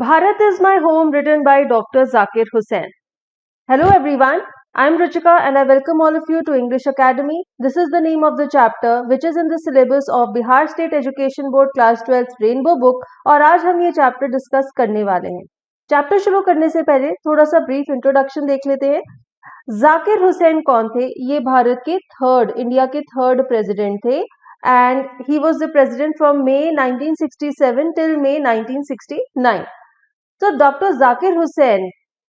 Bharat is my home, written by Dr. Zakir Hussain. Hello everyone, I am Ruchika and I welcome all of you to English Academy. This is the name of the chapter which is in the syllabus of Bihar State Education Board Class 12th Rainbow Book और आज हम ये chapter discuss करने वाले हैं. Chapter शुरू करने से पहले थोड़ा सा ब्रीफ इंट्रोडक्शन देख लेते हैं. जाकिर हुसैन कौन थे? ये भारत के इंडिया के थर्ड प्रेसिडेंट थे and he was the president from May 1967 till May 1969. तो डॉक्टर जाकिर हुसैन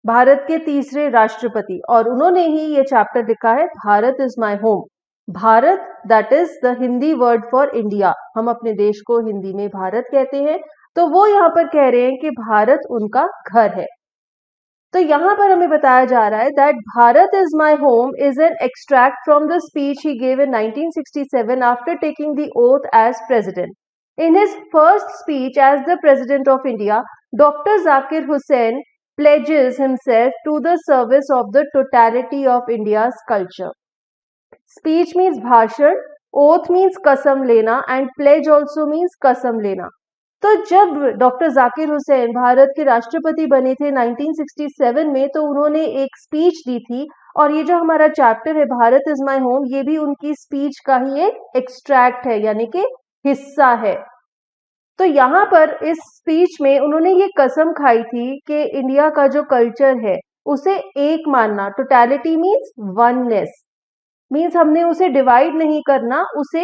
भारत के तीसरे राष्ट्रपति और उन्होंने ही ये चैप्टर लिखा है Bharat is my home. Bharat that is the Hindi word for India. हम अपने देश को हिंदी में भारत कहते हैं, तो वो यहाँ पर कह रहे हैं कि भारत उनका घर है. तो यहाँ पर हमें बताया जा रहा है that Bharat is my home is an extract from the speech he gave in 1967 after taking the oath as president. In his first speech as the President of India, Dr. Zakir Hussain pledges himself to the service of the totality of India's culture. Speech means भाषण, oath means कसम लेना and pledge also means कसम लेना. तो जब doctor Zakir Hussain Bharat के राष्ट्रपति बने थे 1967 में, तो उन्होंने एक स्पीच दी थी और ये जो हमारा चैप्टर है भारत इज माय होम, ये भी उनकी स्पीच का ही एक एक्सट्रैक्ट है, यानी कि हिस्सा है. तो यहाँ पर इस स्पीच में उन्होंने ये कसम खाई थी कि इंडिया का जो कल्चर है उसे एक मानना. टोटैलिटी मीन्स वननेस, मीन्स हमने उसे डिवाइड नहीं करना, उसे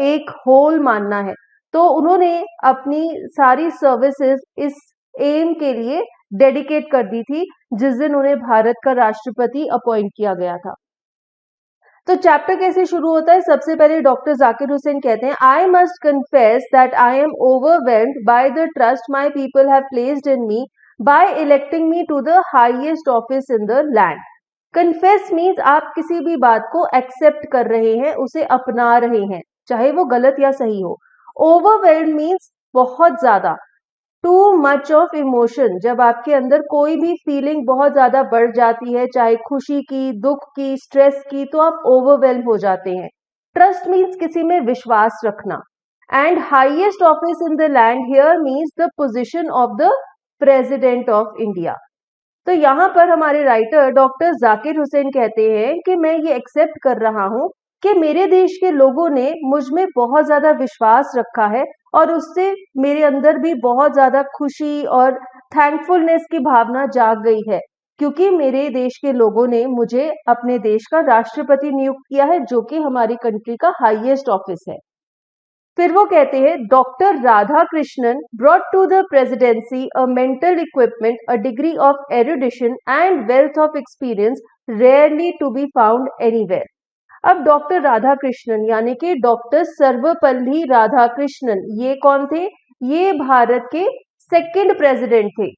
एक होल मानना है. तो उन्होंने अपनी सारी सर्विसेज इस एम के लिए डेडिकेट कर दी थी जिस दिन उन्हें भारत का राष्ट्रपति अपॉइंट किया गया था. तो चैप्टर कैसे शुरू होता है? सबसे पहले डॉक्टर जाकिर हुसैन कहते हैं, I must confess that I am overwhelmed by the trust my people have placed in me by electing me to the highest office in the land. Confess means आप किसी भी बात को एक्सेप्ट कर रहे हैं, उसे अपना रहे हैं, चाहे वो गलत या सही हो. ओवरवेल्म्ड मीन्स बहुत ज्यादा. टू मच ऑफ इमोशन, जब आपके अंदर कोई भी फीलिंग बहुत ज्यादा बढ़ जाती है, चाहे खुशी की, दुख की, स्ट्रेस की, तो आप ओवरवेल्म हो जाते हैं. ट्रस्ट मीन्स किसी में विश्वास रखना. And highest office in the land here means the position of the president of India. तो यहाँ पर हमारे राइटर डॉक्टर जाकिर हुसैन कहते हैं कि मैं ये एक्सेप्ट कर रहा हूँ कि मेरे देश के लोगों ने मुझ में बहुत ज्यादा विश्वास रखा है और उससे मेरे अंदर भी बहुत ज्यादा खुशी और थैंकफुलनेस की भावना जाग गई है, क्योंकि मेरे देश के लोगों ने मुझे अपने देश का राष्ट्रपति नियुक्त किया है, जो कि हमारी कंट्री का हाईएस्ट ऑफिस है. फिर वो कहते हैं, doctor Radhakrishnan brought to the presidency a mental equipment, a degree of erudition and wealth of experience rarely to be found anywhere. अब डॉक्टर राधा कृष्णन यानी कि डॉक्टर सर्वपल्ली राधाकृष्णन, ये कौन थे? ये भारत के सेकंड प्रेसिडेंट थे.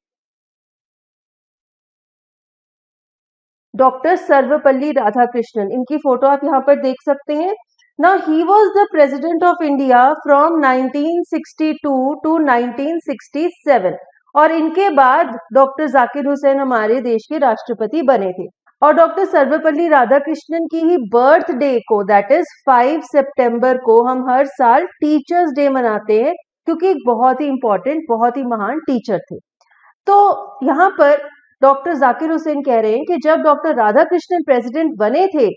डॉक्टर सर्वपल्ली राधाकृष्णन, इनकी फोटो आप यहाँ पर देख सकते हैं. Now he was the president of India from 1962 to 1967 और इनके बाद डॉक्टर जाकिर हुसैन हमारे देश के राष्ट्रपति बने थे. और डॉक्टर सर्वपल्ली राधाकृष्णन की ही बर्थ डे को, दैट इज 5 सितंबर को, हम हर साल टीचर्स डे मनाते हैं, क्योंकि एक बहुत ही इंपॉर्टेंट, बहुत ही महान टीचर थे. तो यहाँ पर डॉक्टर जाकिर हुसैन कह रहे हैं कि जब डॉक्टर राधाकृष्णन प्रेसिडेंट बने थे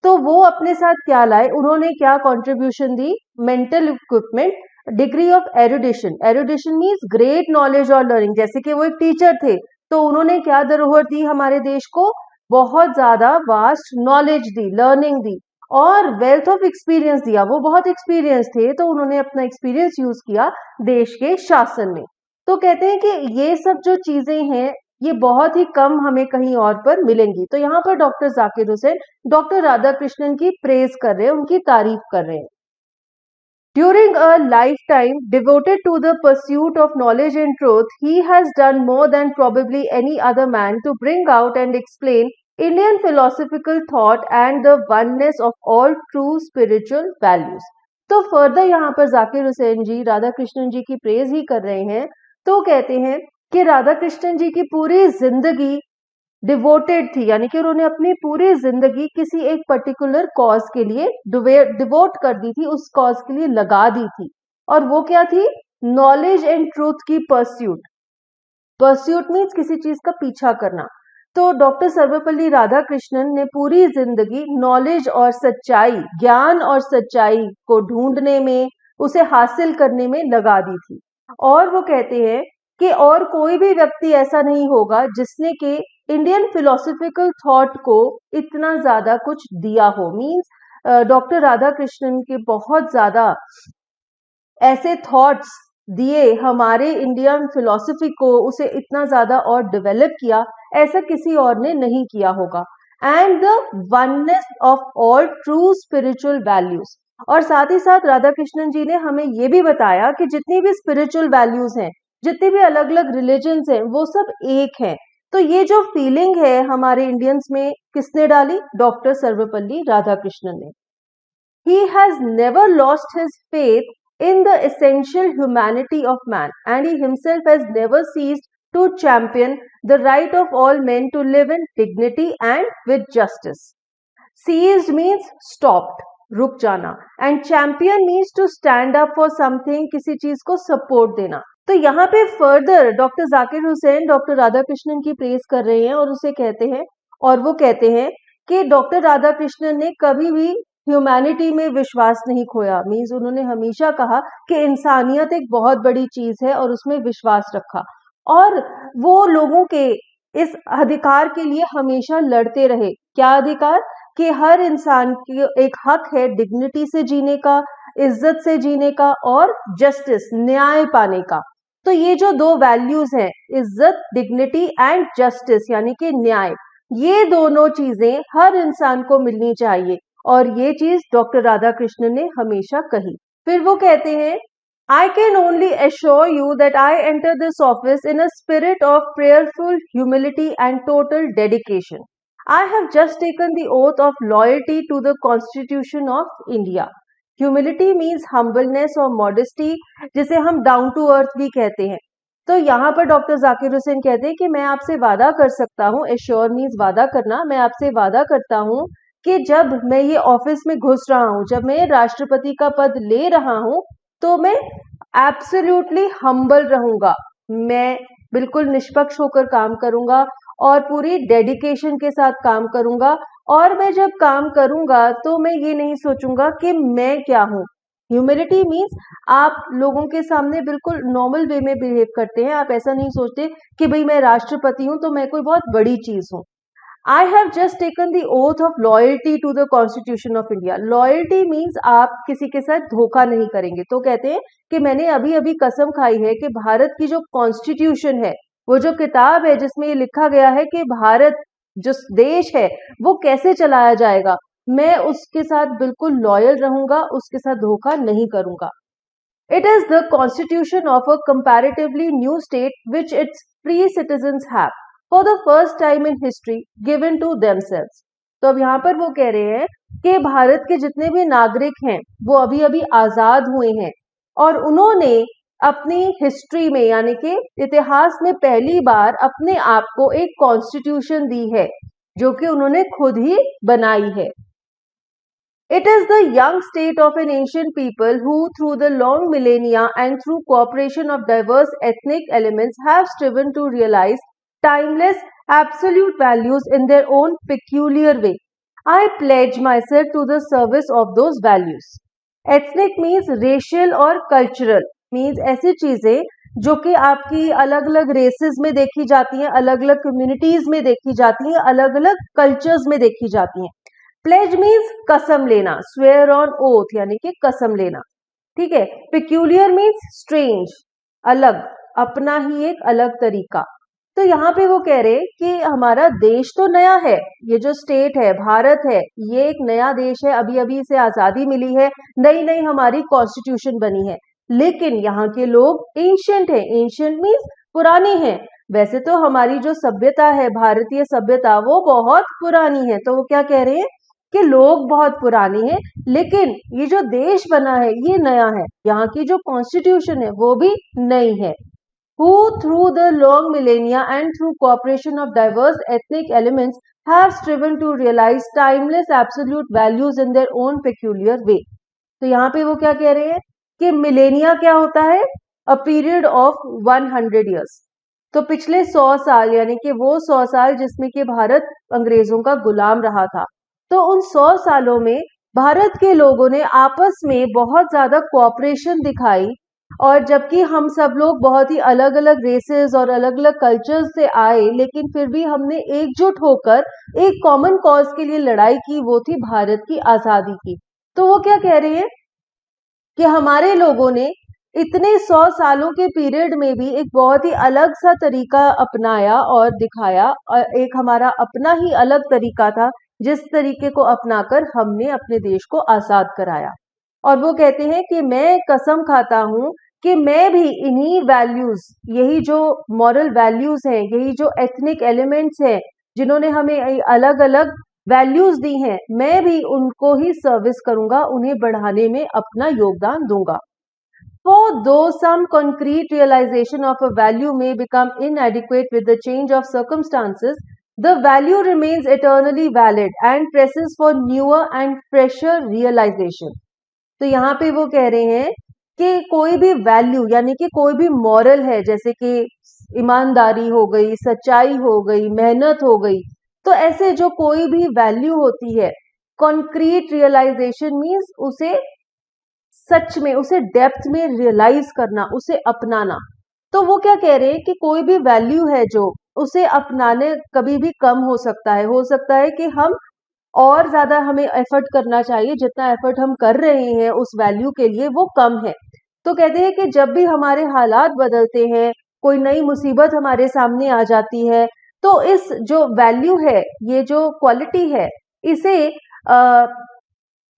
तो वो अपने साथ क्या लाए, उन्होंने क्या कंट्रीब्यूशन दी? Mental equipment, degree of erudition. Erudition means great knowledge और लर्निंग, जैसे कि वो एक टीचर थे तो उन्होंने क्या धरोहर दी हमारे देश को? बहुत ज्यादा वास्ट नॉलेज दी, लर्निंग दी. और वेल्थ ऑफ एक्सपीरियंस दिया, वो बहुत एक्सपीरियंस थे तो उन्होंने अपना एक्सपीरियंस यूज किया देश के शासन में. तो कहते हैं कि ये सब जो चीजें हैं ये बहुत ही कम हमें कहीं और पर मिलेंगी. तो यहाँ पर डॉक्टर जाकिर हुसैन डॉक्टर राधाकृष्णन की प्रेज कर रहे हैं, उनकी तारीफ कर रहे हैं. During a lifetime devoted to the pursuit of knowledge and truth, he has done more than probably any other man to bring out and explain Indian philosophical thought and the oneness of all true spiritual values. तो further यहाँ पर जाकिर हुसैन जी राधा कृष्णन जी की praise ही कर रहे हैं. तो कहते हैं कि राधा कृष्णन जी की पूरी जिंदगी डिवोटेड थी, यानी कि उन्होंने अपनी पूरी जिंदगी किसी एक पर्टिकुलर कॉज के लिए डिवोट कर दी थी, उस कॉज के लिए लगा दी थी. और वो क्या थी? नॉलेज एंड ट्रूथ की परस्यूट, परस्यूट मीन्स किसी चीज का पीछा करना। तो डॉक्टर सर्वपल्ली राधाकृष्णन ने पूरी जिंदगी नॉलेज और सच्चाई, ज्ञान और सच्चाई को ढूंढने में, उसे हासिल करने में लगा दी थी। और वो कहते हैं कि और कोई भी व्यक्ति ऐसा नहीं होगा जिसने के इंडियन फिलोसॉफिकल थॉट को इतना ज्यादा कुछ दिया हो। मीन्स डॉक्टर राधाकृष्णन के बहुत ज्यादा ऐसे थॉट्स दिए हमारे इंडियन फिलॉसफी को, उसे इतना ज्यादा और डेवलप किया, ऐसा किसी और ने नहीं किया होगा। And the oneness of all true spiritual values, और साथ ही साथ राधा कृष्णन जी ने हमें ये भी बताया कि जितनी भी स्पिरिचुअल वैल्यूज हैं, जितनी भी अलग अलग रिलीजन्स हैं, वो सब एक हैं। तो ये जो फीलिंग है हमारे इंडियंस में किसने डाली? डॉक्टर सर्वपल्ली राधाकृष्णन ने। He has never lost his faith in the essential humanity of man, and he himself has never ceased to champion the right of all men to live in dignity and with justice. Ceased means stopped, रुक जाना, and champion means to stand up for something, किसी चीज को support देना। तो यहाँ पे further doctor Zakir Hussain doctor Radhakrishnan की प्रेज कर रहे हैं और उसे कहते हैं, और वो कहते हैं कि डॉक्टर राधाकृष्णन ने कभी भी ह्यूमैनिटी में विश्वास नहीं खोया। मीन्स उन्होंने हमेशा कहा कि इंसानियत एक बहुत बड़ी चीज है और उसमें विश्वास रखा, और वो लोगों के इस अधिकार के लिए हमेशा लड़ते रहे। क्या अधिकार? कि हर इंसान की एक हक है डिग्निटी से जीने का, इज्जत से जीने का, और जस्टिस, न्याय पाने का। तो ये जो दो वैल्यूज हैं, इज्जत, डिग्निटी एंड जस्टिस यानी कि न्याय, ये दोनों चीजें हर इंसान को मिलनी चाहिए, और ये चीज डॉक्टर राधाकृष्णन ने हमेशा कही। फिर वो कहते हैं, I can only assure you that I enter this office in a spirit of prayerful humility and total dedication. I have just taken the oath of loyalty to the Constitution of India. Humility means humbleness और modesty, जिसे हम down to earth भी कहते हैं। तो यहाँ पर doctor Zakir Hussain कहते हैं कि मैं आपसे वादा कर सकता हूँ, एश्योर मीन्स वादा करना, मैं आपसे वादा करता हूँ कि जब मैं ये ऑफिस में घुस रहा हूँ, जब मैं राष्ट्रपति का पद ले रहा हूँ, तो मैं एब्सोल्युटली हम्बल रहूंगा, मैं बिल्कुल निष्पक्ष होकर काम करूंगा और पूरी डेडिकेशन के साथ काम करूंगा। और मैं जब काम करूंगा तो मैं ये नहीं सोचूंगा कि मैं क्या हूँ। ह्यूमिलिटी मीन्स आप लोगों के सामने बिल्कुल नॉर्मल वे में बिहेव करते हैं, आप ऐसा नहीं सोचते कि भाई मैं राष्ट्रपति हूं तो मैं कोई बहुत बड़ी चीज हूं। I have just taken the oath of loyalty to the Constitution of India. Loyalty means आप किसी के साथ धोखा नहीं करेंगे। तो कहते हैं कि मैंने अभी अभी कसम खाई है कि भारत की जो कॉन्स्टिट्यूशन है, वो जो किताब है जिसमें ये लिखा गया है कि भारत जो देश है वो कैसे चलाया जाएगा, मैं उसके साथ बिल्कुल लॉयल रहूंगा, उसके साथ धोखा नहीं करूंगा। It is the constitution of a comparatively new state which its free citizens have for the first time in history given to themselves. तो अब यहाँ पर वो कह रहे हैं कि भारत के जितने भी नागरिक हैं वो अभी अभी आजाद हुए हैं, और उन्होंने अपनी हिस्ट्री में यानी कि इतिहास में पहली बार अपने आप को एक कॉन्स्टिट्यूशन दी है जो कि उन्होंने खुद ही बनाई है। It is the young state of an ancient people who through the long millennia and through cooperation of diverse ethnic elements have striven to realize timeless absolute values in their own peculiar way. I pledge myself to the service of those values. Ethnic means racial और cultural means ऐसी चीजें जो कि आपकी अलग अलग races में देखी जाती हैं, अलग अलग कम्युनिटीज में देखी जाती हैं, अलग अलग कल्चर्स में देखी जाती हैं। प्लेज मीन्स कसम लेना, स्वेयर ऑन ओथ यानी कि कसम लेना, ठीक है। पिक्यूलियर मीन्स स्ट्रेंज, अलग, अपना ही एक अलग तरीका। तो यहाँ पे वो कह रहे कि हमारा देश तो नया है, ये जो स्टेट है भारत है, ये एक नया देश है, अभी अभी इसे आजादी मिली है, नई नई हमारी कॉन्स्टिट्यूशन बनी है, लेकिन यहाँ के लोग एंशियंट है। एंशियंट मीन्स पुरानी है। वैसे तो हमारी जो सभ्यता है, भारतीय सभ्यता, वो बहुत पुरानी है। तो वो क्या कह रहे हैं कि लोग बहुत पुराने हैं, लेकिन ये जो देश बना है ये नया है, यहाँ की जो कॉन्स्टिट्यूशन है वो भी नई है। Who through the long millennia and through cooperation of diverse ethnic elements have striven to realize timeless absolute values in their own peculiar way. तो यहाँ पे वो क्या कह रहे हैं कि मिलेनिया क्या होता है? A period of 100 years। तो पिछले 100 साल यानी कि वो 100 साल जिसमें कि भारत अंग्रेजों का गुलाम रहा था, तो उन 100 सालों में भारत के लोगों ने आपस में बहुत ज्यादा कोऑपरेशन दिखाई। और जबकि हम सब लोग बहुत ही अलग अलग रेसेस और अलग अलग कल्चर्स से आए, लेकिन फिर भी हमने एकजुट होकर एक कॉमन कॉज के लिए लड़ाई की, वो थी भारत की आजादी की। तो वो क्या कह रहे हैं कि हमारे लोगों ने इतने 100 सालों के पीरियड में भी एक बहुत ही अलग सा तरीका अपनाया और दिखाया, और एक हमारा अपना ही अलग तरीका था जिस तरीके को अपनाकर हमने अपने देश को आजाद कराया। और वो कहते हैं कि मैं कसम खाता हूं कि मैं भी इन्हीं वैल्यूज, यही जो मॉरल वैल्यूज हैं, यही जो एथनिक एलिमेंट्स हैं जिन्होंने हमें अलग अलग वैल्यूज दी हैं, मैं भी उनको ही सर्विस करूंगा, उन्हें बढ़ाने में अपना योगदान दूंगा। For though some concrete realization of a value may become inadequate with the change of circumstances, the value remains eternally valid and presses for newer and fresher realization। तो यहाँ पे वो कह रहे हैं कि कोई भी वैल्यू यानी कि कोई भी मॉरल है, जैसे कि ईमानदारी हो गई, सच्चाई हो गई, मेहनत हो गई, तो ऐसे जो कोई भी वैल्यू होती है, कॉन्क्रीट रियलाइजेशन मीन्स उसे सच में, उसे डेप्थ में रियलाइज करना, उसे अपनाना। तो वो क्या कह रहे हैं कि कोई भी वैल्यू है जो, उसे अपनाने कभी भी कम हो सकता है कि हम और ज्यादा हमें एफर्ट करना चाहिए, जितना एफर्ट हम कर रहे हैं उस वैल्यू के लिए वो कम है। तो कहते हैं कि जब भी हमारे हालात बदलते हैं, कोई नई मुसीबत हमारे सामने आ जाती है, तो इस जो वैल्यू है, ये जो क्वालिटी है, इसे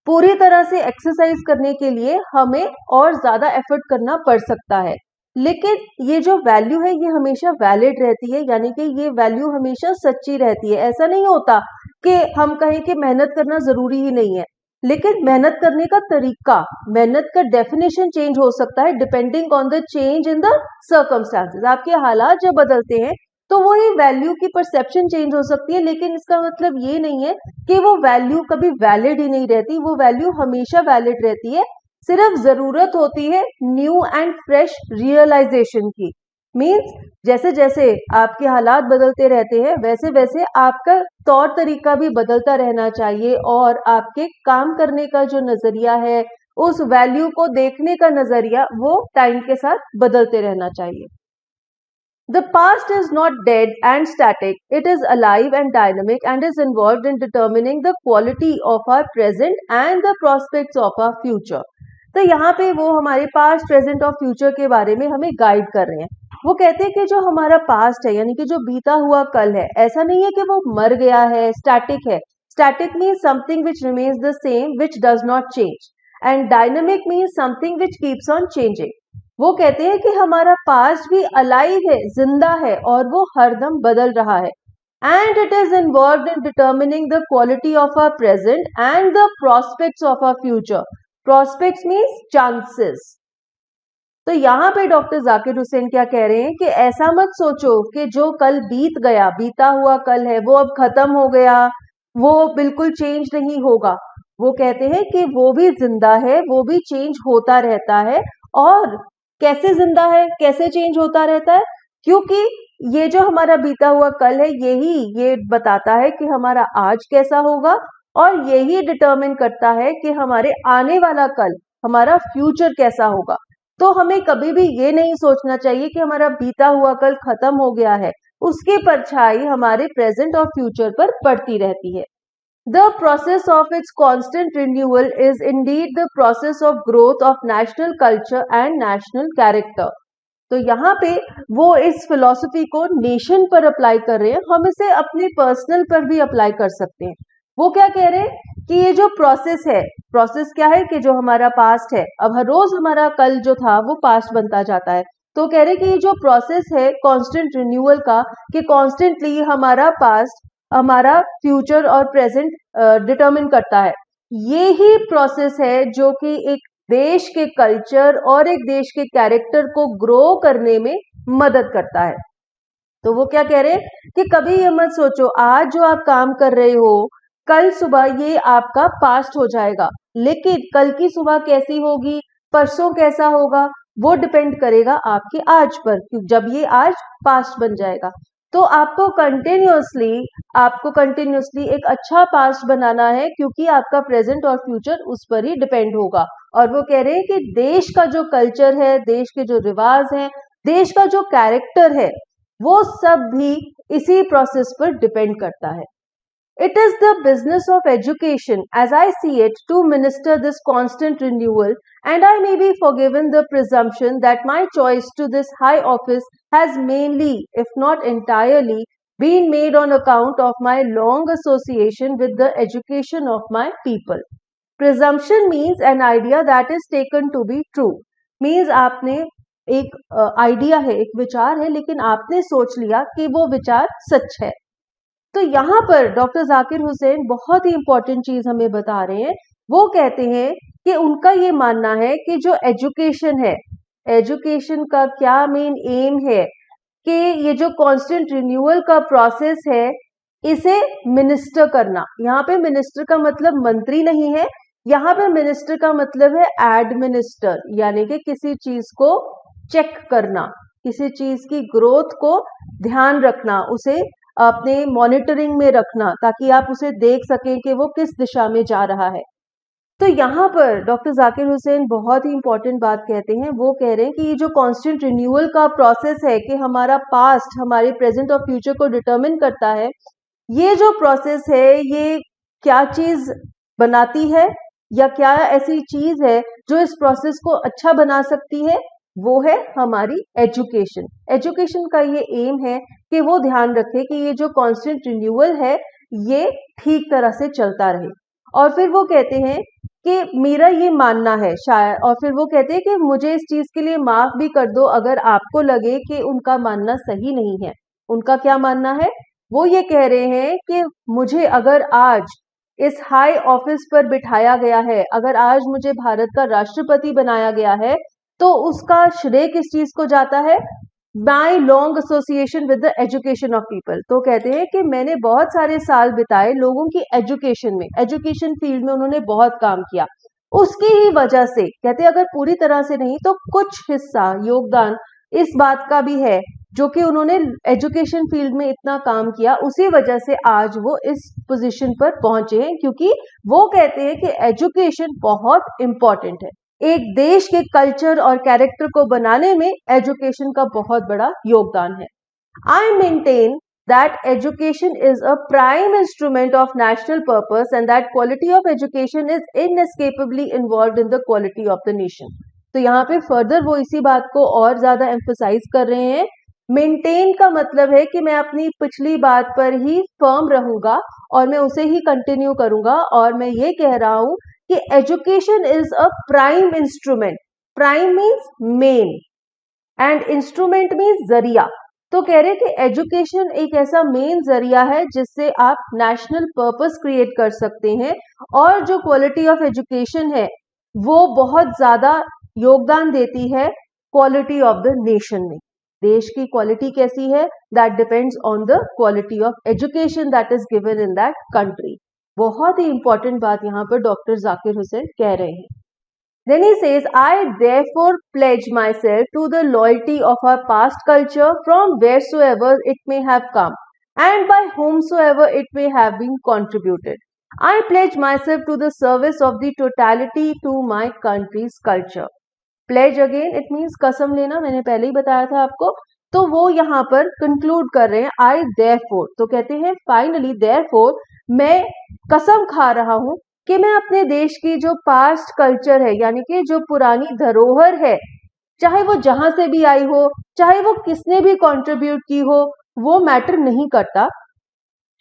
पूरी तरह से एक्सरसाइज करने के लिए हमें और ज्यादा एफर्ट करना पड़ सकता है। लेकिन ये जो वैल्यू है ये हमेशा वैलिड रहती है, यानी कि ये वैल्यू हमेशा सच्ची रहती है। ऐसा नहीं होता कि हम कहें कि मेहनत करना जरूरी ही नहीं है, लेकिन मेहनत करने का तरीका, मेहनत का डेफिनेशन चेंज हो सकता है depending on the change in the circumstances. आपके हालात जब बदलते हैं तो वही वैल्यू की परसेप्शन चेंज हो सकती है, लेकिन इसका मतलब ये नहीं है कि वो वैल्यू कभी वैलिड ही नहीं रहती। वो वैल्यू हमेशा वैलिड रहती है, सिर्फ जरूरत होती है न्यू एंड फ्रेश रियलाइजेशन की। मीन्स जैसे जैसे आपके हालात बदलते रहते हैं, वैसे वैसे आपका तौर तरीका भी बदलता रहना चाहिए, और आपके काम करने का जो नजरिया है, उस वैल्यू को देखने का नजरिया, वो टाइम के साथ बदलते रहना चाहिए। The past is not dead and static, it is alive and dynamic and is involved in determining the quality of our present and the prospects of our future। तो यहाँ पे वो हमारे पास्ट, प्रेजेंट और फ्यूचर के बारे में हमें गाइड कर रहे हैं। वो कहते हैं कि जो हमारा पास्ट है, यानी कि जो बीता हुआ कल है, ऐसा नहीं है कि वो मर गया है, स्टैटिक है। Static means something which remains the same, which does not change, and dynamic means something which keeps on changing. वो कहते हैं कि हमारा पास्ट भी अलाइव है, जिंदा है, और वो हरदम बदल रहा है। And it is involved in determining the quality of our present and the prospects of our future. Prospects means chances. तो यहाँ पे डॉक्टर जाकिर हुसैन क्या कह रहे हैं कि ऐसा मत सोचो कि जो कल बीत गया, बीता हुआ कल है, वो अब खत्म हो गया, वो बिल्कुल चेंज नहीं होगा। वो कहते हैं कि वो भी जिंदा है, वो भी चेंज होता रहता है। और कैसे जिंदा है, कैसे चेंज होता रहता है? क्योंकि ये जो हमारा बीता हुआ कल है, ये बताता है कि हमारा आज कैसा होगा, और यही डिटरमिन करता है कि हमारे आने वाला कल, हमारा फ्यूचर कैसा होगा। तो हमें कभी भी ये नहीं सोचना चाहिए कि हमारा बीता हुआ कल खत्म हो गया है, उसकी परछाई हमारे प्रेजेंट और फ्यूचर पर पड़ती रहती है। The process of its constant renewal is indeed the process of growth of national culture and national character। तो यहाँ पे वो इस फिलॉसफी को नेशन पर अप्लाई कर रहे हैं, हम इसे अपने पर्सनल पर भी अप्लाई कर सकते हैं। वो क्या कह रहे हैं कि ये जो प्रोसेस है, प्रोसेस क्या है कि जो हमारा पास्ट है, अब हर रोज हमारा कल जो था वो पास्ट बनता जाता है। तो कह रहे हैं कि ये जो प्रोसेस है कॉन्स्टेंट रिन्यूअल का, कि कॉन्स्टेंटली हमारा पास्ट, हमारा फ्यूचर और प्रेजेंट डिटरमिन करता है। ये ही प्रोसेस है जो कि एक देश के कल्चर और एक देश के कैरेक्टर को ग्रो करने में मदद करता है। तो वो क्या कह रहे हैं कि कभी ये मत सोचो आज जो आप काम कर रहे हो, कल सुबह ये आपका पास्ट हो जाएगा, लेकिन कल की सुबह कैसी होगी, परसों कैसा होगा, वो डिपेंड करेगा आपके आज पर, जब ये आज पास्ट बन जाएगा। तो आपको कंटिन्यूसली एक अच्छा पास्ट बनाना है, क्योंकि आपका प्रेजेंट और फ्यूचर उस पर ही डिपेंड होगा। और वो कह रहे हैं कि देश का जो कल्चर है, देश के जो रिवाज हैं, देश का जो कैरेक्टर है, वो सब भी इसी प्रोसेस पर डिपेंड करता है। It is the business of education, as I see it, to minister this constant renewal, and I may be forgiven the presumption that my choice to this high office has mainly, if not entirely, been made on account of my long association with the education of my people. Presumption means an idea that is taken to be true. Means आपने एक idea है, एक विचार है, लेकिन आपने सोच लिया कि वो विचार सच है। तो यहाँ पर डॉक्टर जाकिर हुसैन बहुत ही इंपॉर्टेंट चीज हमें बता रहे हैं। वो कहते हैं कि उनका ये मानना है कि जो एजुकेशन है, एजुकेशन का क्या मेन एम है कि ये जो कांस्टेंट रिन्यूअल का प्रोसेस है, इसे मिनिस्टर करना। यहाँ पे मिनिस्टर का मतलब मंत्री नहीं है, यहाँ पे मिनिस्टर का मतलब है एडमिनिस्टर, यानी कि किसी चीज को चेक करना, किसी चीज की ग्रोथ को ध्यान रखना, उसे अपने मॉनिटरिंग में रखना, ताकि आप उसे देख सकें कि वो किस दिशा में जा रहा है। तो यहाँ पर डॉक्टर जाकिर हुसैन बहुत ही इंपॉर्टेंट बात कहते हैं। वो कह रहे हैं कि ये जो कांस्टेंट रिन्यूअल का प्रोसेस है, कि हमारा पास्ट हमारे प्रेजेंट और फ्यूचर को डिटरमिन करता है, ये जो प्रोसेस है, ये क्या चीज बनाती है या क्या ऐसी चीज है जो इस प्रोसेस को अच्छा बना सकती है, वो है हमारी एजुकेशन। एजुकेशन का ये एम है कि वो ध्यान रखे कि ये जो कांस्टेंट रिन्यूअल है, ये ठीक तरह से चलता रहे। और फिर वो कहते हैं कि मेरा ये मानना है शायद, और फिर वो कहते हैं कि मुझे इस चीज के लिए माफ भी कर दो अगर आपको लगे कि उनका मानना सही नहीं है। उनका क्या मानना है? वो ये कह रहे हैं कि मुझे अगर आज इस हाई ऑफिस पर बिठाया गया है, अगर आज मुझे भारत का राष्ट्रपति बनाया गया है, तो उसका श्रेय किस चीज को जाता है? My long association with the education of people. तो कहते हैं कि मैंने बहुत सारे साल बिताए लोगों की एजुकेशन में, एजुकेशन फील्ड में उन्होंने बहुत काम किया, उसकी ही वजह से, कहते हैं अगर पूरी तरह से नहीं तो कुछ हिस्सा योगदान इस बात का भी है, जो कि उन्होंने एजुकेशन फील्ड में इतना काम किया, उसी वजह से आज वो इस पोजीशन पर पहुंचे हैं, क्योंकि वो कहते हैं कि एजुकेशन बहुत इंपॉर्टेंट है। एक देश के कल्चर और कैरेक्टर को बनाने में एजुकेशन का बहुत बड़ा योगदान है। I maintain that education is a prime instrument of national purpose and that quality of education is inescapably involved in the quality of the nation. तो यहाँ पे फर्दर वो इसी बात को और ज्यादा एम्फसाइज कर रहे हैं। मेंटेन का मतलब है कि मैं अपनी पिछली बात पर ही फर्म रहूंगा और मैं उसे ही कंटिन्यू करूंगा, और मैं ये कह रहा हूं कि education is a prime instrument. Prime means main and instrument means जरिया। तो कह रहे कि एजुकेशन एक ऐसा मेन जरिया है जिससे आप नेशनल पर्पस क्रिएट कर सकते हैं, और जो क्वालिटी ऑफ एजुकेशन है वो बहुत ज्यादा योगदान देती है क्वालिटी ऑफ द नेशन में। देश की क्वालिटी कैसी है, that depends on the quality of education that is given in that country. बहुत ही इंपॉर्टेंट बात यहाँ पर डॉक्टर जाकिर हुसैन कह रहे हैं। Then he says, I therefore pledge myself to the loyalty of our past culture from wheresoever it may have come and by whomsoever it may have been contributed. I pledge myself to the service of the totality to my country's culture. Pledge again, it means कसम लेना, मैंने पहले ही बताया था आपको। तो वो यहाँ पर कंक्लूड कर रहे हैं I therefore, तो कहते हैं फाइनली therefore मैं कसम खा रहा हूं कि मैं अपने देश की जो पास्ट कल्चर है, यानी कि जो पुरानी धरोहर है, चाहे वो जहां से भी आई हो, चाहे वो किसने भी कंट्रीब्यूट की हो, वो मैटर नहीं करता।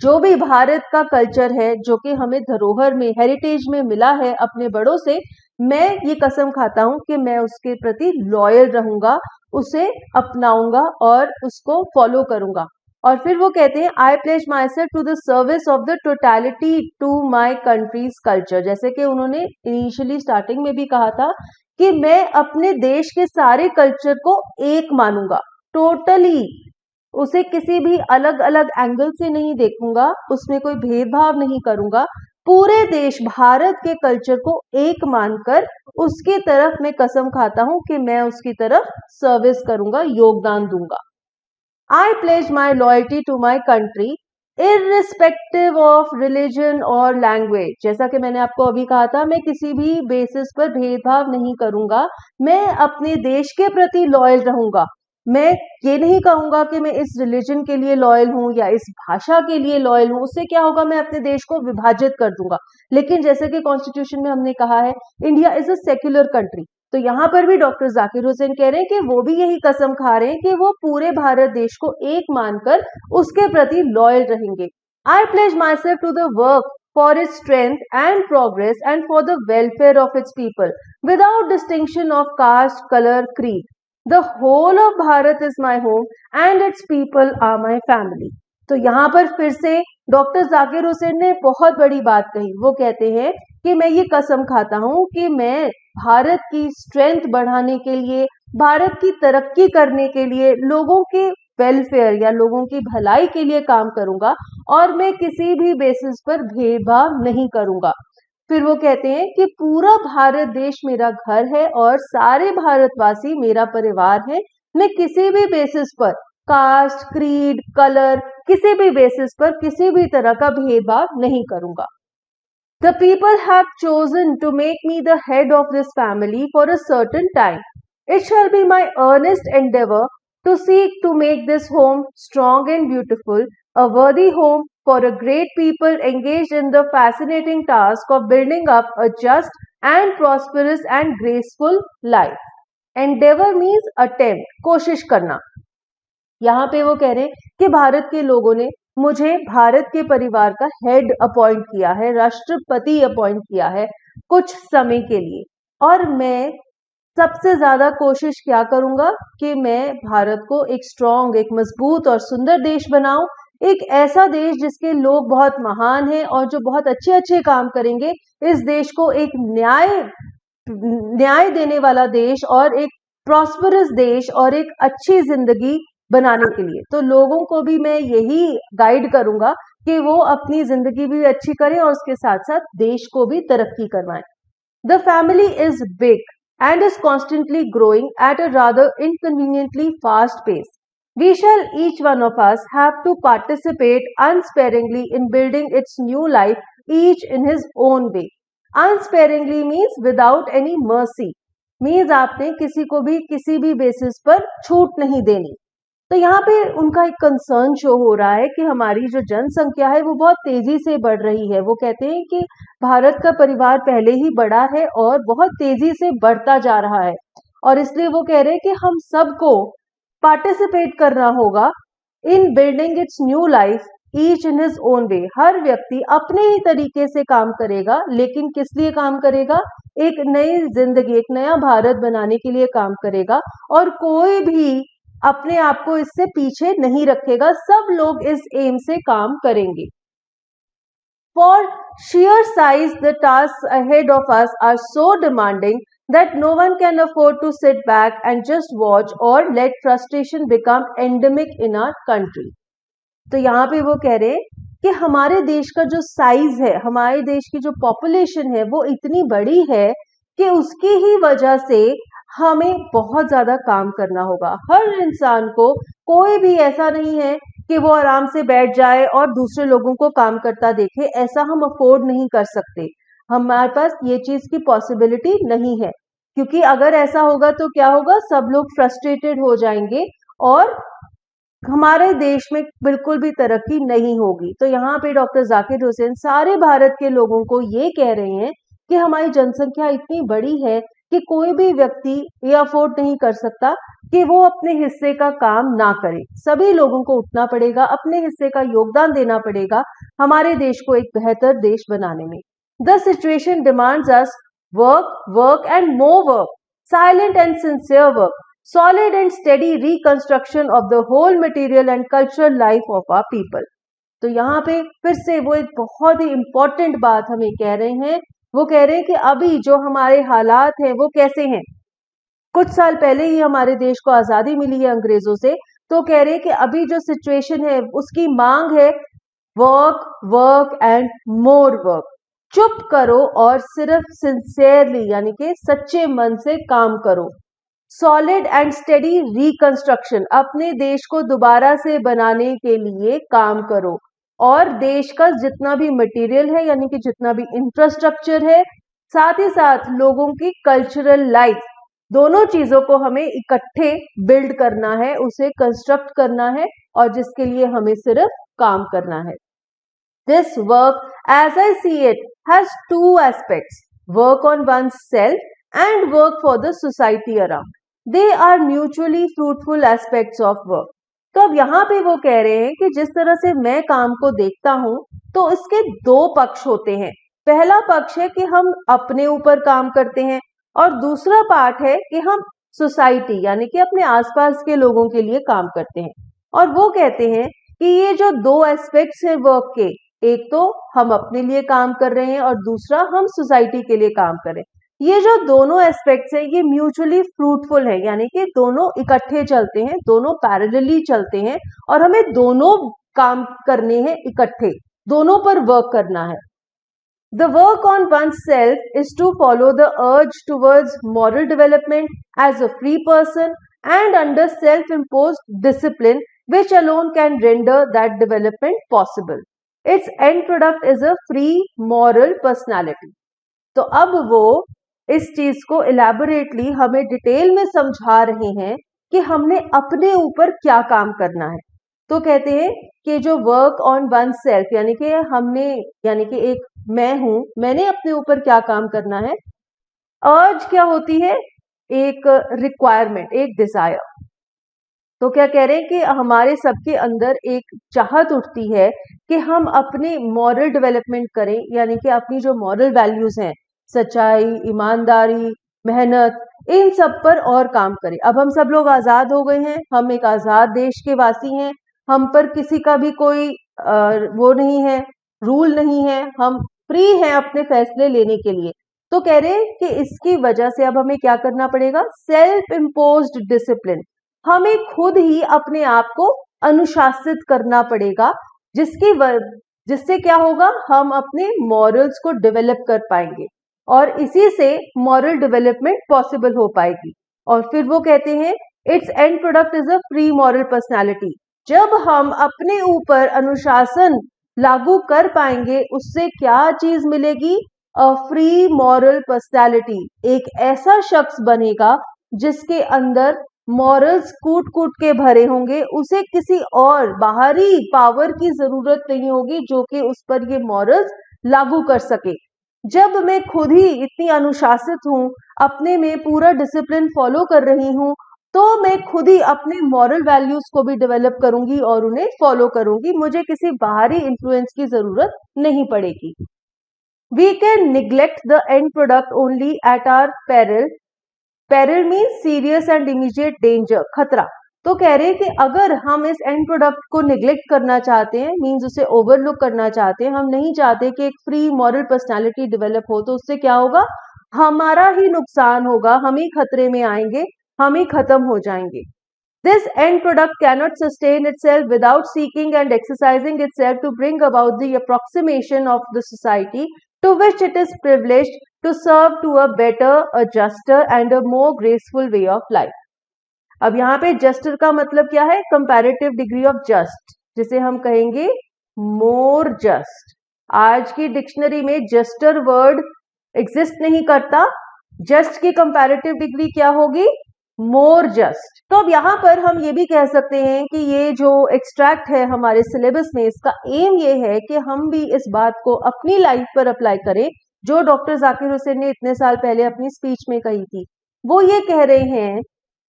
जो भी भारत का कल्चर है, जो कि हमें धरोहर में, हेरिटेज में मिला है अपने बड़ों से, मैं ये कसम खाता हूं कि मैं उसके प्रति लॉयल रहूंगा, उसे अपनाऊंगा और उसको फॉलो करूंगा। और फिर वो कहते हैं I pledge myself to the service of the totality to my country's culture. जैसे कि उन्होंने इनिशियली स्टार्टिंग में भी कहा था कि मैं अपने देश के सारे कल्चर को एक मानूंगा, टोटली, उसे किसी भी अलग अलग एंगल से नहीं देखूंगा, उसमें कोई भेदभाव नहीं करूंगा, पूरे देश भारत के कल्चर को एक मानकर उसकी तरफ मैं कसम खाता हूं कि मैं उसकी तरफ सर्विस करूंगा, योगदान दूंगा। I pledge my loyalty to my country irrespective of religion और language। जैसा कि मैंने आपको अभी कहा था, मैं किसी भी बेसिस पर भेदभाव नहीं करूंगा, मैं अपने देश के प्रति लॉयल रहूंगा। मैं ये नहीं कहूंगा कि मैं इस रिलीजन के लिए लॉयल हूं या इस भाषा के लिए लॉयल हूं, उससे क्या होगा, मैं अपने देश को विभाजित कर दूंगा। लेकिन जैसे कि कॉन्स्टिट्यूशन में हमने कहा है, India is a secular country, तो यहाँ पर भी डॉक्टर जाकिर हुसैन कह रहे हैं कि वो भी यही कसम खा रहे हैं कि वो पूरे भारत देश को एक मानकर उसके प्रति लॉयल रहेंगे। I pledge myself to the work for its strength and progress and for the welfare of its people without distinction of caste, colour, creed. The whole of Bharat is my home and its people are my family. तो यहाँ पर फिर से doctor Zakir Hussain ने बहुत बड़ी बात कही। वो कहते हैं कि मैं ये कसम खाता हूं कि मैं भारत की स्ट्रेंथ बढ़ाने के लिए, भारत की तरक्की करने के लिए, लोगों के वेलफेयर या लोगों की भलाई के लिए काम करूंगा और मैं किसी भी बेसिस पर भेदभाव नहीं करूंगा। फिर वो कहते हैं कि पूरा भारत देश मेरा घर है और सारे भारतवासी मेरा परिवार है। मैं किसी भी बेसिस पर, कास्ट, क्रीड, कलर, किसी भी बेसिस पर किसी भी तरह का भेदभाव नहीं करूंगा। The people have chosen to make me the head of this family for a certain time. It shall be my earnest endeavor to seek to make this home strong and beautiful, a worthy home for a great people engaged in the fascinating task of building up a just and prosperous and graceful life. Endeavor means attempt, कोशिश करना। यहाँ पे वो कह रहे हैं कि भारत के लोगों ने मुझे भारत के परिवार का हेड अपॉइंट किया है, राष्ट्रपति अपॉइंट किया है कुछ समय के लिए, और मैं सबसे ज्यादा कोशिश क्या करूंगा कि मैं भारत को एक स्ट्रॉन्ग, एक मजबूत और सुंदर देश बनाऊं, एक ऐसा देश जिसके लोग बहुत महान हैं और जो बहुत अच्छे अच्छे काम करेंगे, इस देश को एक न्याय देने वाला देश और एक प्रॉस्परस देश और एक अच्छी जिंदगी बनाने के लिए। तो लोगों को भी मैं यही गाइड करूंगा कि वो अपनी जिंदगी भी अच्छी करें और उसके साथ साथ देश को भी तरक्की करवाएं। The family is big and is constantly growing at a rather inconveniently fast pace. We shall each one of us have to participate unsparingly in building its new life, each in his own way. Unsparingly means without any mercy, means आपने किसी को भी किसी भी basis पर छूट नहीं देनी। तो यहाँ पे उनका एक कंसर्न शो हो रहा है कि हमारी जो जनसंख्या है वो बहुत तेजी से बढ़ रही है। वो कहते हैं कि भारत का परिवार पहले ही बड़ा है और बहुत तेजी से बढ़ता जा रहा है, और इसलिए वो कह रहे हैं कि हम सबको पार्टिसिपेट करना होगा in building its new life, each in his own way. हर व्यक्ति अपने ही तरीके से काम करेगा, लेकिन किस लिए काम करेगा? एक नई जिंदगी, एक नया भारत बनाने के लिए काम करेगा, और कोई भी अपने आप को इससे पीछे नहीं रखेगा। सब लोग इस एम से काम करेंगे। For sheer size, the tasks ahead of us are so demanding that no one can afford to sit back and just watch or let frustration become endemic in our country. तो यहाँ पे वो कह रहे हैं कि हमारे देश का जो साइज है, हमारे देश की जो पॉपुलेशन है, वो इतनी बड़ी है कि उसकी ही वजह से हमें बहुत ज्यादा काम करना होगा। हर इंसान को, कोई भी ऐसा नहीं है कि वो आराम से बैठ जाए और दूसरे लोगों को काम करता देखे, ऐसा हम अफोर्ड नहीं कर सकते। हमारे पास ये चीज की पॉसिबिलिटी नहीं है, क्योंकि अगर ऐसा होगा तो क्या होगा, सब लोग फ्रस्ट्रेटेड हो जाएंगे और हमारे देश में बिल्कुल भी तरक्की नहीं होगी। तो यहाँ पे डॉक्टर जाकिर हुसैन सारे भारत के लोगों को ये कह रहे हैं कि हमारी जनसंख्या इतनी बड़ी है कि कोई भी व्यक्ति ये अफोर्ड नहीं कर सकता कि वो अपने हिस्से का काम ना करे। सभी लोगों को उठना पड़ेगा, अपने हिस्से का योगदान देना पड़ेगा हमारे देश को एक बेहतर देश बनाने में। The situation demands us work, work and more work, silent and sincere work, solid and steady reconstruction of the whole material and cultural life of our people. तो यहाँ पे फिर से वो एक बहुत ही इंपॉर्टेंट बात हमें कह रहे हैं। वो कह रहे हैं कि अभी जो हमारे हालात हैं वो कैसे हैं। कुछ साल पहले ही हमारे देश को आजादी मिली है अंग्रेजों से, तो कह रहे हैं कि अभी जो सिचुएशन है उसकी मांग है work, work and more work. चुप करो और सिर्फ सिंसियरली यानी कि सच्चे मन से काम करो। सॉलिड एंड स्टेडी रिकंस्ट्रक्शन, अपने देश को दोबारा से बनाने के लिए काम करो और देश का जितना भी मटेरियल है यानी कि जितना भी इंफ्रास्ट्रक्चर है, साथ ही साथ लोगों की कल्चरल लाइफ, दोनों चीजों को हमें इकट्ठे बिल्ड करना है, उसे कंस्ट्रक्ट करना है और जिसके लिए हमें सिर्फ काम करना है। This work, as I see it, has two aspects: work on one's self and work for the society around. They are mutually fruitful aspects of work. तो अब यहाँ पे वो कह रहे हैं कि जिस तरह से मैं काम को देखता हूँ तो इसके दो पक्ष होते हैं। पहला पक्ष है कि हम अपने ऊपर काम करते हैं और दूसरा पार्ट है कि हम सोसाइटी यानी कि अपने आसपास के लोगों के लिए काम करते हैं। और वो कहते हैं कि ये जो दो एस्पेक्ट्स हैं वर्क के, एक तो हम अपने लिए काम कर रहे हैं और दूसरा हम सोसाइटी के लिए काम कर रहे हैं। ये जो दोनों एस्पेक्ट्स हैं ये म्यूचुअली फ्रूटफुल है यानी कि दोनों इकट्ठे चलते हैं, दोनों पैरेलली चलते हैं और हमें दोनों काम करने हैं इकट्ठे, दोनों पर वर्क करना है। The work on oneself is to follow the urge towards moral development as a free person and under self-imposed discipline, which alone can render that development possible. Its end product is a free moral personality. तो अब वो इस चीज को elaborately हमें detail में समझा रहे हैं कि हमने अपने ऊपर क्या काम करना है। तो कहते हैं कि जो वर्क ऑन वन सेल्फ यानी कि हमने यानी कि एक मैं हूं, मैंने अपने ऊपर क्या काम करना है। अर्ज क्या होती है? एक रिक्वायरमेंट, एक डिजायर। तो क्या कह रहे हैं कि हमारे सबके अंदर एक चाहत उठती है कि हम अपने मॉरल डेवलपमेंट करें यानी कि अपनी जो मॉरल वैल्यूज हैं, सच्चाई, ईमानदारी, मेहनत, इन सब पर और काम करें। अब हम सब लोग आजाद हो गए हैं, हम एक आजाद देश के वासी हैं, हम पर किसी का भी कोई वो नहीं है, रूल नहीं है, हम फ्री हैं अपने फैसले लेने के लिए। तो कह रहे हैं कि इसकी वजह से अब हमें क्या करना पड़ेगा? सेल्फ इम्पोज्ड डिसिप्लिन, हमें खुद ही अपने आप को अनुशासित करना पड़ेगा, जिससे क्या होगा? हम अपने मॉरल्स को डेवलप कर पाएंगे और इसी से मॉरल डेवलपमेंट पॉसिबल हो पाएगी। और फिर वो कहते हैं it's and product is a free moral personality. जब हम अपने ऊपर अनुशासन लागू कर पाएंगे उससे क्या चीज मिलेगी? अ फ्री मॉरल पर्सनालिटी, एक ऐसा शख्स बनेगा जिसके अंदर मॉरल्स कूट कूट के भरे होंगे, उसे किसी और बाहरी पावर की जरूरत नहीं होगी जो कि उस पर ये मॉरल्स लागू कर सके। जब मैं खुद ही इतनी अनुशासित हूं, अपने में पूरा डिसिप्लिन फॉलो कर रही हूं, तो मैं खुद ही अपने मॉरल वैल्यूज को भी डेवलप करूंगी और उन्हें फॉलो करूंगी, मुझे किसी बाहरी इन्फ्लुएंस की जरूरत नहीं पड़ेगी। We can neglect the end product only at our peril. Peril means serious and immediate danger, खतरा। तो कह रहे हैं कि अगर हम इस एंड प्रोडक्ट को निग्लेक्ट करना चाहते हैं, मीन्स उसे ओवरलुक करना चाहते हैं, हम नहीं चाहते कि एक फ्री मॉरल पर्सनालिटी डेवलप हो, तो उससे क्या होगा? हमारा ही नुकसान होगा, हम ही खतरे में आएंगे, हम ही खत्म हो जाएंगे। This end product cannot sustain itself without seeking and exercising itself to bring about the approximation of the society to which it is privileged to serve to a better, a juster and a more graceful way of life. अब यहाँ पे Juster का मतलब क्या है? Comparative degree of just, जिसे हम कहेंगे मोर जस्ट। आज की डिक्शनरी में जस्टर वर्ड एग्जिस्ट नहीं करता, जस्ट की कंपैरेटिव डिग्री क्या होगी? More just. तो अब यहाँ पर हम ये भी कह सकते हैं कि ये जो एक्सट्रैक्ट है हमारे सिलेबस में, इसका एम ये है कि हम भी इस बात को अपनी लाइफ पर अप्लाई करें जो डॉक्टर जाकिर हुसैन ने इतने साल पहले अपनी स्पीच में कही थी। वो ये कह रहे हैं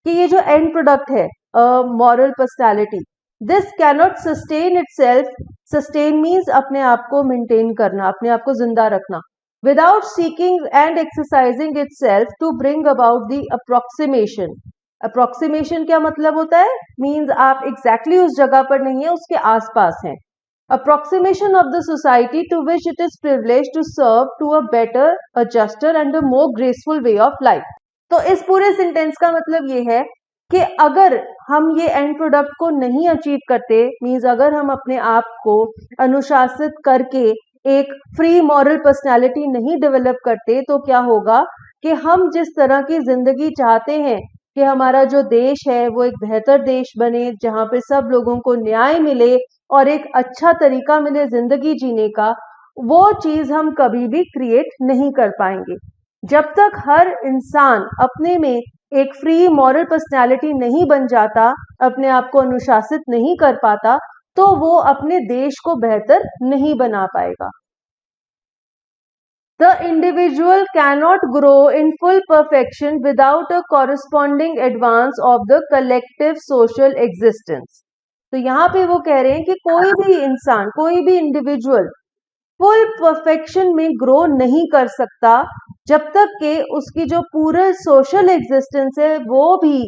कि ये जो एंड प्रोडक्ट है moral personality, this cannot sustain itself. Sustain means अपने आप को मेंटेन करना, अपने आप को जिंदा रखना, without seeking and exercising itself to bring about the approximation. Approximation क्या मतलब होता है? Means आप exactly उस जगह पर नहीं है, उसके आसपास हैं। Approximation of the society to which it is privileged to serve to a better, a juster and a more graceful way of life. तो इस पूरे सेंटेंस का मतलब ये है कि अगर हम ये एंड प्रोडक्ट को नहीं अचीव करते, मीन्स अगर हम अपने आप को अनुशासित करके एक फ्री मॉरल पर्सनालिटी नहीं डेवलप करते तो क्या होगा कि हम जिस तरह की जिंदगी चाहते हैं कि हमारा जो देश है वो एक बेहतर देश बने, जहाँ पे सब लोगों को न्याय मिले और एक अच्छा तरीका मिले जिंदगी जीने का, वो चीज हम कभी भी क्रिएट नहीं कर पाएंगे। जब तक हर इंसान अपने में एक फ्री मॉरल पर्सनालिटी नहीं बन जाता, अपने आप को अनुशासित नहीं कर पाता, तो वो अपने देश को बेहतर नहीं बना पाएगा। The individual cannot grow in full perfection without a corresponding advance of the collective social existence. तो यहाँ पे वो कह रहे हैं कि कोई भी इंसान, कोई भी इंडिविजुअल फुल परफेक्शन में ग्रो नहीं कर सकता जब तक कि उसकी जो पूरा सोशल एग्जिस्टेंस है वो भी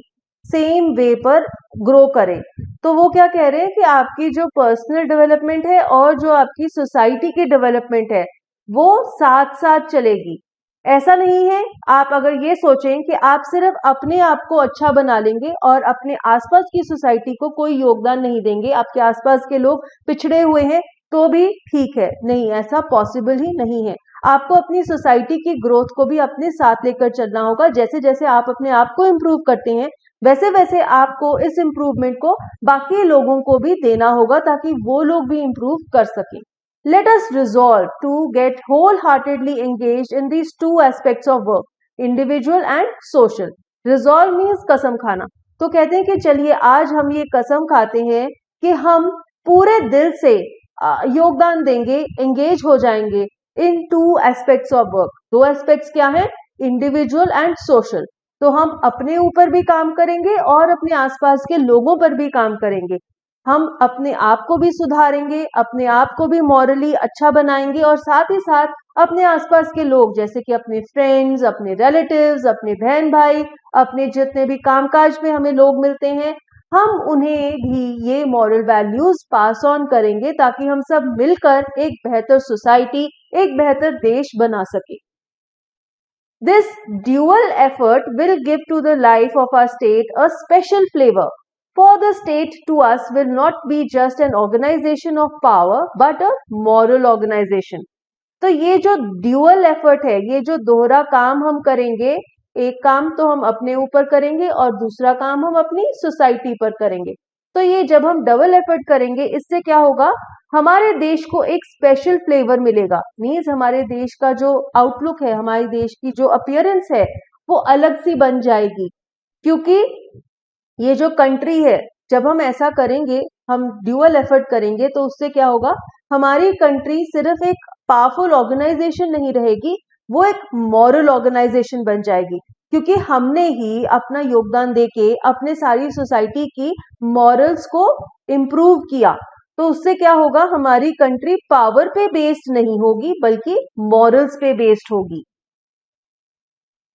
सेम वे पर ग्रो करे। तो वो क्या कह रहे हैं कि आपकी जो पर्सनल डेवलपमेंट है और जो आपकी सोसाइटी की डेवलपमेंट है वो साथ साथ चलेगी। ऐसा नहीं है, आप अगर ये सोचें कि आप सिर्फ अपने आप को अच्छा बना लेंगे और अपने आसपास की सोसाइटी को कोई योगदान नहीं देंगे, आपके आसपास के लोग पिछड़े हुए हैं तो भी ठीक है, नहीं, ऐसा पॉसिबल ही नहीं है। आपको अपनी सोसाइटी की ग्रोथ को भी अपने साथ लेकर चलना होगा। जैसे जैसे आप अपने आप को इम्प्रूव करते हैं वैसे वैसे आपको इस इम्प्रूवमेंट को बाकी लोगों को भी देना होगा ताकि वो लोग भी इम्प्रूव कर सकें। Let us resolve to get wholeheartedly engaged in these two aspects of work, individual and social. Resolve means कसम खाना। तो कहते हैं कि चलिए आज हम ये कसम खाते हैं कि हम पूरे दिल से योगदान देंगे, एंगेज हो जाएंगे इन टू एस्पेक्ट्स ऑफ वर्क। दो एस्पेक्ट्स क्या है? Individual and social. तो हम अपने ऊपर भी काम करेंगे और अपने आसपास के लोगों पर भी काम करेंगे। हम अपने आप को भी सुधारेंगे, अपने आप को भी मॉरली अच्छा बनाएंगे और साथ ही साथ अपने आसपास के लोग जैसे कि अपने फ्रेंड्स, अपने रिलेटिव्स, अपने बहन भाई, अपने जितने भी कामकाज में हमें लोग मिलते हैं, हम उन्हें भी ये मॉरल वैल्यूज पास ऑन करेंगे ताकि हम सब मिलकर एक बेहतर सोसाइटी, एक बेहतर देश बना सके। This dual effort will give to the life of our state a special flavor. For the state to us will not be just an organization of power but a moral organization. तो ये जो dual effort है, ये जो दोहरा काम हम करेंगे, एक काम तो हम अपने ऊपर करेंगे और दूसरा काम हम अपनी सोसाइटी पर करेंगे। तो ये जब हम डबल एफर्ट करेंगे इससे क्या होगा, हमारे देश को एक स्पेशल फ्लेवर मिलेगा। मीन्स हमारे देश का जो आउटलुक है, हमारे देश की जो अपीयरेंस है वो अलग सी बन जाएगी। क्योंकि ये जो कंट्री है, जब हम ऐसा करेंगे, हम ड्यूअल एफर्ट करेंगे तो उससे क्या होगा, हमारी कंट्री सिर्फ एक पावरफुल ऑर्गेनाइजेशन नहीं रहेगी, वो एक मॉरल ऑर्गेनाइजेशन बन जाएगी। क्योंकि हमने ही अपना योगदान देके अपने सारी सोसाइटी की मॉरल्स को इम्प्रूव किया। तो उससे क्या होगा, हमारी कंट्री पावर पे बेस्ड नहीं होगी बल्कि मॉरल्स पे बेस्ड होगी।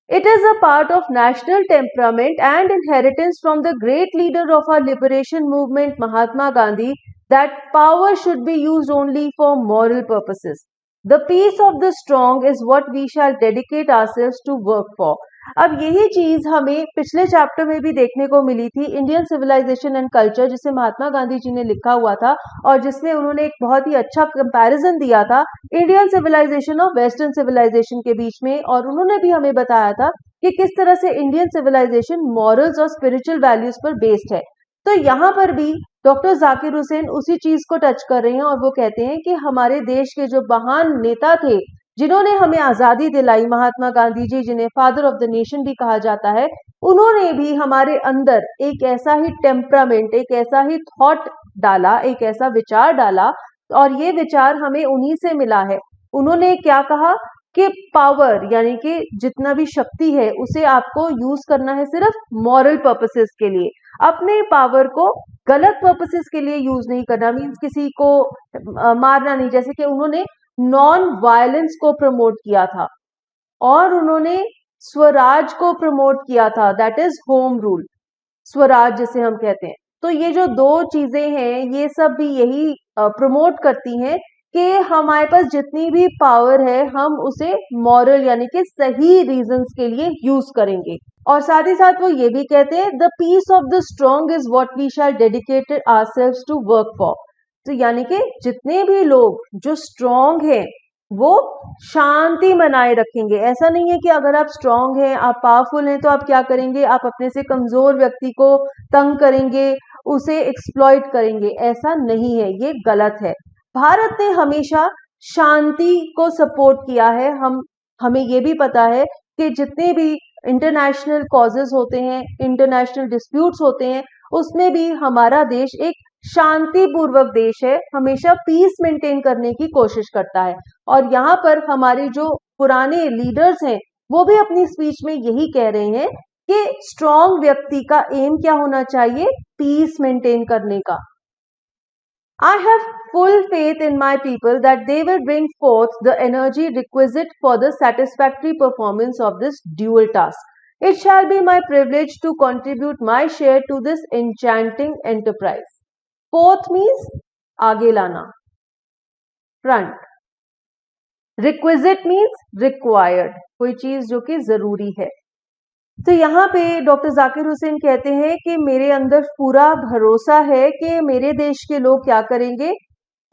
It is a part of national temperament and inheritance from the great leader of our liberation movement, Mahatma Gandhi, that power should be used only for moral purposes. The peace of the strong is what we shall dedicate ourselves to work for. अब यही चीज हमें पिछले chapter में भी देखने को मिली थी, इंडियन सिविलाइजेशन एंड कल्चर, जिसे महात्मा गांधी जी ने लिखा हुआ था और जिसमें उन्होंने एक बहुत ही अच्छा कंपैरिजन दिया था इंडियन सिविलाइजेशन और वेस्टर्न सिविलाइजेशन के बीच में। और उन्होंने भी हमें बताया था कि किस तरह से इंडियन सिविलाइजेशन मॉरल्स और स्पिरिचुअल वैल्यूज पर बेस्ड है। तो यहाँ पर भी डॉक्टर जाकिर हुसैन उसी चीज को टच कर रहे हैं और वो कहते हैं कि हमारे देश के जो महान नेता थे जिन्होंने हमें आजादी दिलाई, महात्मा गांधी जी, जिन्हें फादर ऑफ द नेशन भी कहा जाता है, उन्होंने भी हमारे अंदर एक ऐसा ही टेम्परामेंट, एक ऐसा ही थॉट डाला, एक ऐसा विचार डाला और ये विचार हमें उन्हीं से मिला है। उन्होंने क्या कहा कि पावर यानी कि जितना भी शक्ति है उसे आपको यूज करना है सिर्फ मॉरल पर्पसेस के लिए, अपने पावर को गलत पर्पसेस के लिए यूज नहीं करना। मीन्स किसी को मारना नहीं, जैसे कि उन्होंने नॉन वायलेंस को प्रमोट किया था और उन्होंने स्वराज को प्रमोट किया था, that is home rule, Swaraj जिसे हम कहते हैं। तो ये जो दो चीजें हैं ये सब भी यही प्रमोट करती हैं कि हमारे पास जितनी भी पावर है हम उसे मॉरल यानी कि सही रीजंस के लिए यूज करेंगे। और साथ ही साथ वो ये भी कहते हैं the peace of the strong is what we shall dedicated ourselves to work for. तो यानी कि जितने भी लोग जो स्ट्रांग हैं वो शांति बनाए रखेंगे। ऐसा नहीं है कि अगर आप स्ट्रांग हैं, आप पावरफुल हैं, तो आप क्या करेंगे, आप अपने से कमजोर व्यक्ति को तंग करेंगे, उसे एक्सप्लॉइट करेंगे। ऐसा नहीं है, ये गलत है। भारत ने हमेशा शांति को सपोर्ट किया है। हमें ये भी पता है कि जितने भी इंटरनेशनल कॉजेस होते हैं, इंटरनेशनल डिस्प्यूट्स होते हैं, उसमें भी हमारा देश एक शांतिपूर्वक देश है, हमेशा पीस मेंटेन करने की कोशिश करता है। और यहाँ पर हमारे जो पुराने लीडर्स हैं वो भी अपनी स्पीच में यही कह रहे हैं कि स्ट्रॉन्ग व्यक्ति का एम क्या होना चाहिए, पीस मेंटेन करने का। I have full faith in my people that they will bring forth the energy requisite for the satisfactory performance of this dual task. It shall be my privilege to contribute my share to this enchanting enterprise. Fourth means आगे लाना, front. Requisite means required, कोई चीज जो कि जरूरी है। तो यहाँ पे डॉक्टर जाकिर हुसैन कहते हैं कि मेरे अंदर पूरा भरोसा है कि मेरे देश के लोग क्या करेंगे,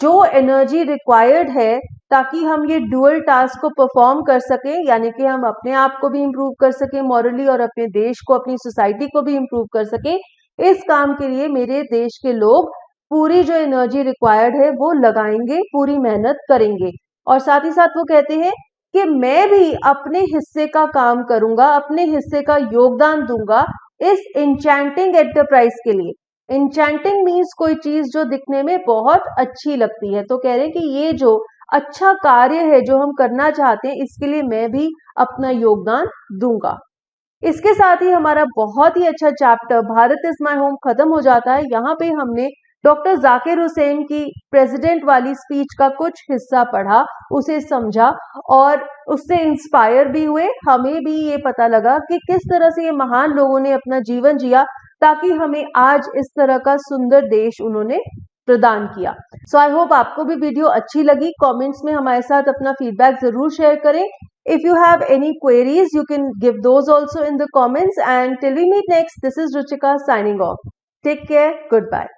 जो एनर्जी रिक्वायर्ड है ताकि हम ये डुअल टास्क को परफॉर्म कर सकें, यानी कि हम अपने आप को भी इम्प्रूव कर सकें मॉरली और अपने देश को, अपनी सोसाइटी को भी इम्प्रूव कर सकें। इस काम के लिए मेरे देश के लोग पूरी जो एनर्जी रिक्वायर्ड है वो लगाएंगे, पूरी मेहनत करेंगे। और साथ ही साथ वो कहते हैं कि मैं भी अपने हिस्से का काम करूंगा, अपने हिस्से का योगदान दूंगा इस इंचैंटिंग एंटरप्राइज के लिए। इंचैंटिंग मीन्स कोई चीज जो दिखने में बहुत अच्छी लगती है। तो कह रहे हैं कि ये जो अच्छा कार्य है जो हम करना चाहते हैं, इसके लिए मैं भी अपना योगदान दूंगा। इसके साथ ही हमारा बहुत ही अच्छा chapter Bharat is my home खत्म हो जाता है। यहाँ पे हमने डॉक्टर जाकिर हुसैन की प्रेसिडेंट वाली स्पीच का कुछ हिस्सा पढ़ा, उसे समझा और उससे इंस्पायर भी हुए। हमें भी ये पता लगा कि किस तरह से ये महान लोगों ने अपना जीवन जिया ताकि हमें आज इस तरह का सुंदर देश उन्होंने प्रदान किया। सो आई होप आपको भी वीडियो अच्छी लगी। कमेंट्स में हमारे साथ अपना फीडबैक जरूर शेयर करें। If you have any queries, you can give those also in the comments. And till we meet next, this is Ruchika signing off. Take care. Goodbye.